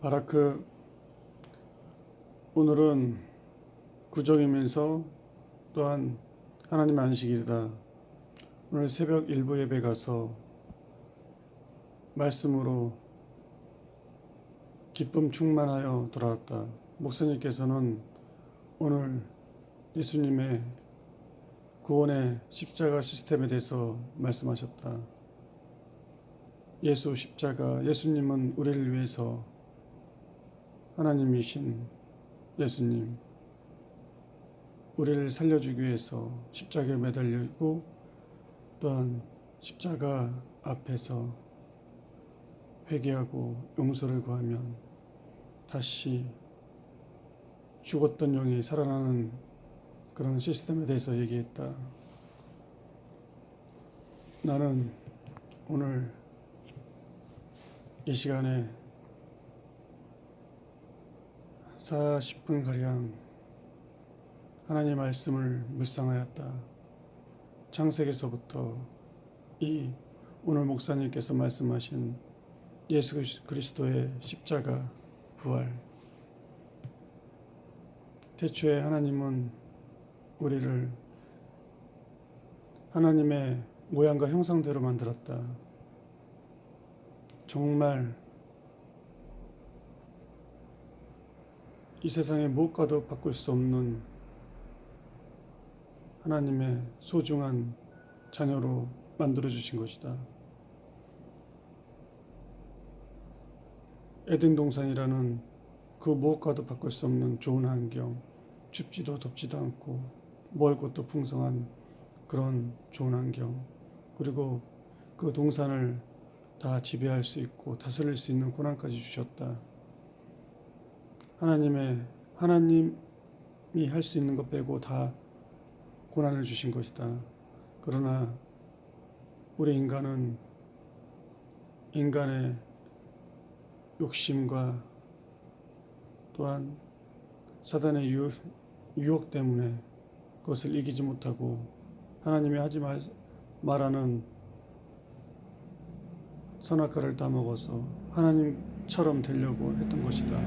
바라크, 오늘은 구정이면서 또한 하나님의 안식일이다. 오늘 새벽 일부 예배 가서 말씀으로 기쁨 충만하여 돌아왔다. 목사님께서는 오늘 예수님의 구원의 십자가 시스템에 대해서 말씀하셨다. 예수 십자가, 예수님은 우리를 위해서 하나님이신 예수님, 우리를 살려주기 위해서 십자가에 매달리고 또한 십자가 앞에서 회개하고 용서를 구하면 다시 죽었던 영이 살아나는 그런 시스템에 대해서 얘기했다. 나는 오늘 이 시간에 40분가량 하나님의 말씀을 묵상하였다. 창세기서부터 이 오늘 목사님께서 말씀하신 예수 그리스도의 십자가 부활. 태초에 하나님은 우리를 하나님의 모양과 형상대로 만들었다. 정말 이 세상의 무엇과도 바꿀 수 없는 하나님의 소중한 자녀로 만들어주신 것이다. 에덴 동산이라는 그 무엇과도 바꿀 수 없는 좋은 환경, 춥지도 덥지도 않고 먹을 것도 풍성한 그런 좋은 환경, 그리고 그 동산을 다 지배할 수 있고 다스릴 수 있는 고난까지 주셨다. 하나님이 할 수 있는 것 빼고 다 고난을 주신 것이다. 그러나 우리 인간은 인간의 욕심과 또한 사단의 유혹 때문에 그것을 이기지 못하고 하나님이 하지 말라는 선악과를 따먹어서 하나님처럼 되려고 했던 것이다.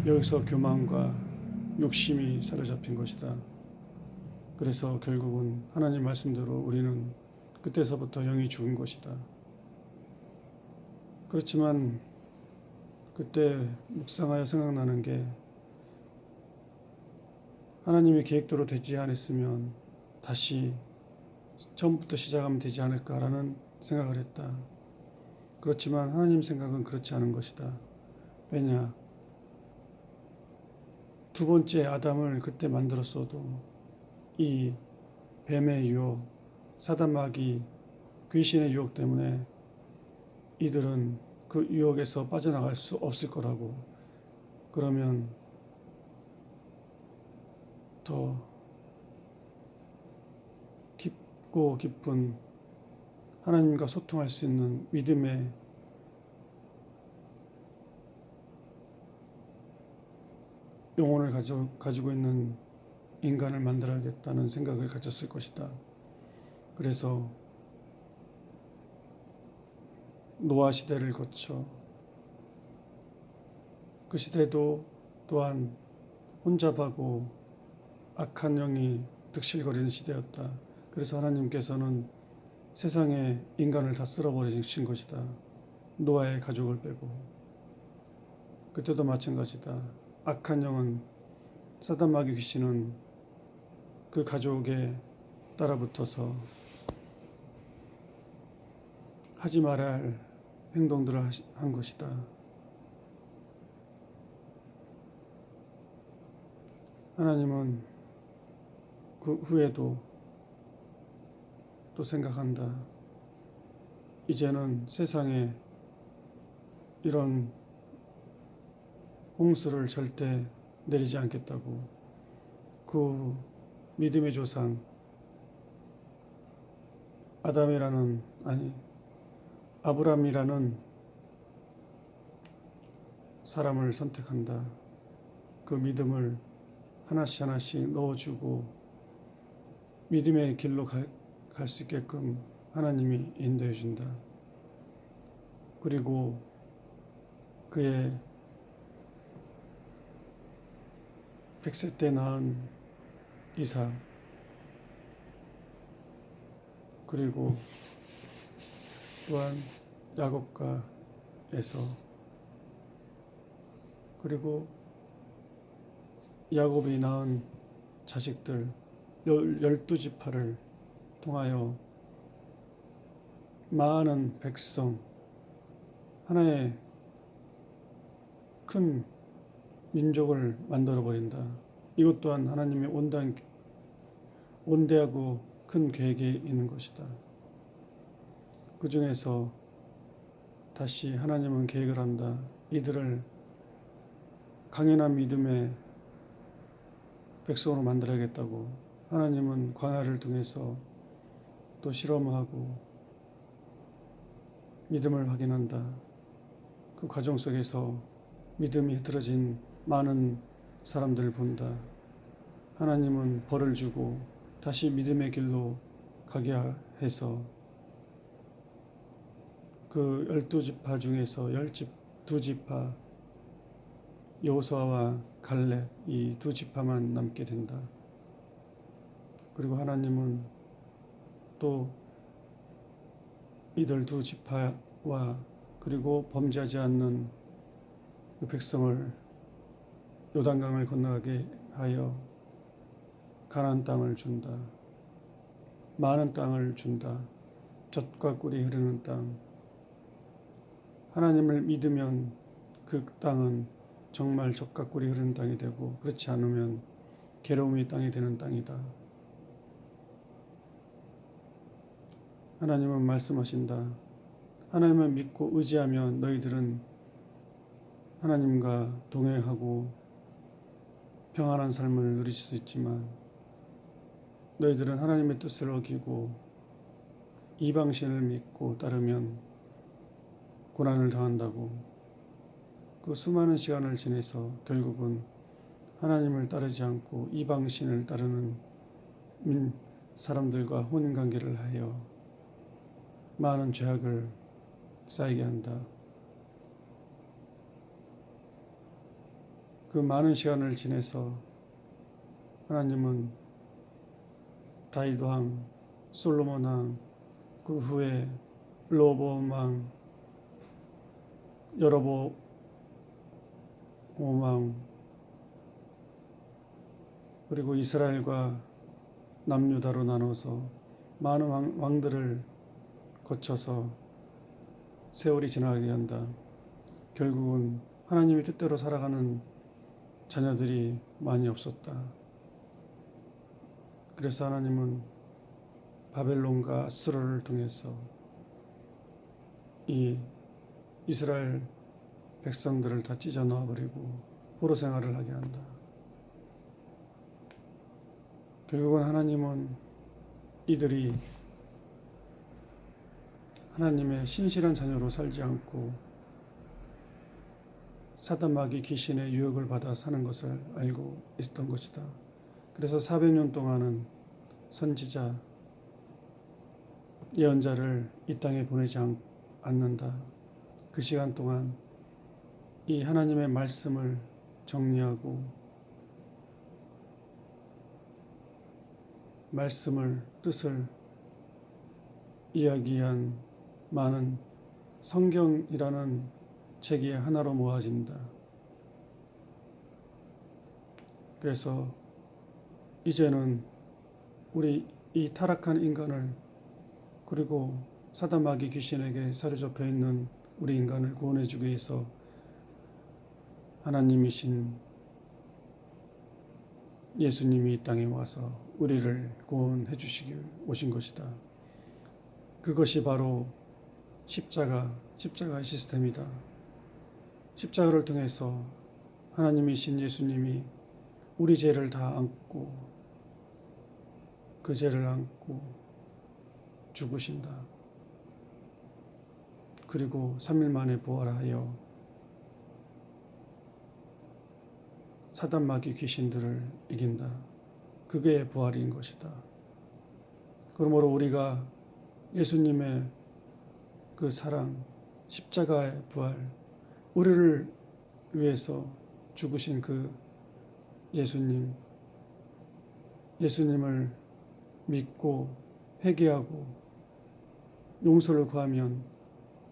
여기서 교만과 욕심이 사로잡힌 것이다. 그래서 결국은 하나님 말씀대로 우리는 그때서부터 영이 죽은 것이다. 그렇지만 그때 묵상하여 생각나는 게 하나님의 계획대로 되지 않았으면 다시 처음부터 시작하면 되지 않을까라는 생각을 했다. 그렇지만 하나님 생각은 그렇지 않은 것이다. 왜냐? 두 번째 아담을 그때 만들었어도 이 뱀의 유혹, 사단 마귀, 귀신의 유혹 때문에 이들은 그 유혹에서 빠져나갈 수 없을 거라고. 그러면 더 깊고 깊은 하나님과 소통할 수 있는 믿음의 영혼을 가지고 있는 인간을 만들어야겠다는 생각을 가졌을 것이다. 그래서 노아 시대를 거쳐 그 시대도 또한 혼잡하고 악한 영이 득실거리는 시대였다. 그래서 하나님께서는 세상에 인간을 다 쓸어버리신 것이다. 노아의 가족을 빼고. 그때도 마찬가지다. 악한 영은 사단 마귀 귀신은 그 가족에 따라붙어서 하지 말아야 할 행동들을 한 것이다. 하나님은 그 후에도 또 생각한다. 이제는 세상에 이런 홍수를 절대 내리지 않겠다고. 그 믿음의 조상 아브람이라는 사람을 선택한다. 그 믿음을 하나씩 하나씩 넣어주고 믿음의 길로 갈 수 있게끔 하나님이 인도해 준다. 그리고 그의 100세 때 낳은 이삭, 그리고 또한 야곱과 에서, 그리고 야곱이 낳은 자식들 12지파를 통하여 많은 백성, 하나의 큰 민족을 만들어 버린다. 이것 또한 하나님의 온대하고 큰 계획이 있는 것이다. 그 중에서 다시 하나님은 계획을 한다. 이들을 강인한 믿음의 백성으로 만들어야겠다고. 하나님은 광야를 통해서 또 실험하고 믿음을 확인한다. 그 과정 속에서 믿음이 흐트러진 많은 사람들을 본다. 하나님은 벌을 주고 다시 믿음의 길로 가게 해서 그 12지파 중에서 12지파 여호수아와 갈렙, 이 두 지파만 남게 된다. 그리고 하나님은 또 이들 두 지파와 그리고 범죄하지 않는 그 백성을 요단강을 건너가게 하여 가나안 땅을 준다. 많은 땅을 준다. 젖과 꿀이 흐르는 땅. 하나님을 믿으면 그 땅은 정말 젖과 꿀이 흐르는 땅이 되고, 그렇지 않으면 괴로움의 땅이 되는 땅이다. 하나님은 말씀하신다. 하나님을 믿고 의지하면 너희들은 하나님과 동행하고 평안한 삶을 누리실 수 있지만, 너희들은 하나님의 뜻을 어기고 이방신을 믿고 따르면 고난을 당한다고. 그 수많은 시간을 지내서 결국은 하나님을 따르지 않고 이방신을 따르는 사람들과 혼인관계를 하여 많은 죄악을 쌓이게 한다. 그 많은 시간을 지내서 하나님은 다윗 왕, 솔로몬 왕, 그 후에 르호보암 왕, 여로보암 왕, 그리고 이스라엘과 남유다로 나눠서 많은 왕들을 거쳐서 세월이 지나가게 한다. 결국은 하나님의 뜻대로 살아가는 자녀들이 많이 없었다. 그래서 하나님은 바벨론과 아수르를 통해서 이 이스라엘 백성들을 다 찢어 넣어버리고 포로 생활을 하게 한다. 결국은 하나님은 이들이 하나님의 신실한 자녀로 살지 않고 사단 마귀 귀신의 유혹을 받아 사는 것을 알고 있었던 것이다. 그래서 400년 동안은 선지자, 예언자를 이 땅에 보내지 않는다. 그 시간 동안 이 하나님의 말씀을 정리하고 말씀을, 뜻을 이야기한 많은 성경이라는 책이 하나로 모아진다. 그래서 이제는 우리 이 타락한 인간을, 그리고 사단 마귀 귀신에게 사로잡혀 있는 우리 인간을 구원해 주기 위해서 하나님이신 예수님이 이 땅에 와서 우리를 구원해 주시기 오신 것이다. 그것이 바로 십자가의 시스템이다. 십자가를 통해서 하나님이신 예수님이 우리 죄를 다 안고, 그 죄를 안고 죽으신다. 그리고 3일 만에 부활하여 사단 마귀 귀신들을 이긴다. 그게 부활인 것이다. 그러므로 우리가 예수님의 그 사랑, 십자가의 부활, 우리를 위해서 죽으신 그 예수님을 믿고 회개하고 용서를 구하면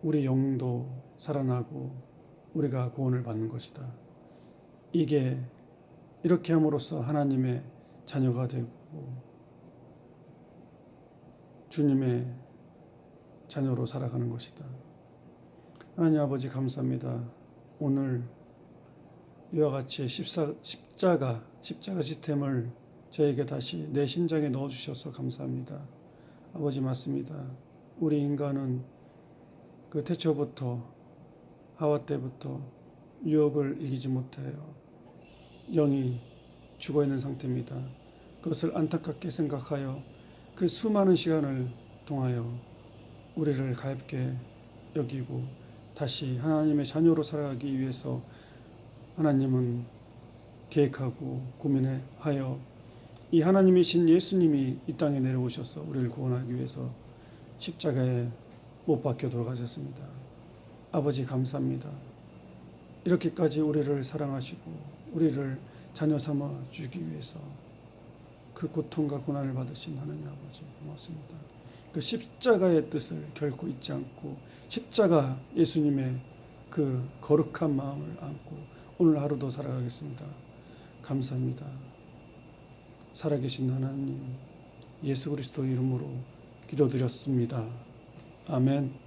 우리 영도 살아나고 우리가 구원을 받는 것이다. 이렇게 함으로써 하나님의 자녀가 되고 주님의 자녀로 살아가는 것이다. 하나님 아버지 감사합니다. 오늘 이와 같이 십자가 시스템을 저에게 다시 내 심장에 넣어주셔서 감사합니다. 아버지 맞습니다. 우리 인간은 그 태초부터 하와 때부터 유혹을 이기지 못해요. 영이 죽어있는 상태입니다. 그것을 안타깝게 생각하여 그 수많은 시간을 통하여 우리를 가볍게 여기고 다시 하나님의 자녀로 살아가기 위해서 하나님은 계획하고 고민하여 이 하나님이신 예수님이 이 땅에 내려오셔서 우리를 구원하기 위해서 십자가에 못 박혀 돌아가셨습니다. 아버지 감사합니다. 이렇게까지 우리를 사랑하시고 우리를 자녀 삼아 주기 위해서 그 고통과 고난을 받으신 하나님 아버지 고맙습니다. 그 십자가의 뜻을 결코 잊지 않고 십자가 예수님의 그 거룩한 마음을 안고 오늘 하루도 살아가겠습니다. 감사합니다. 살아계신 하나님 예수 그리스도 이름으로 기도드렸습니다. 아멘.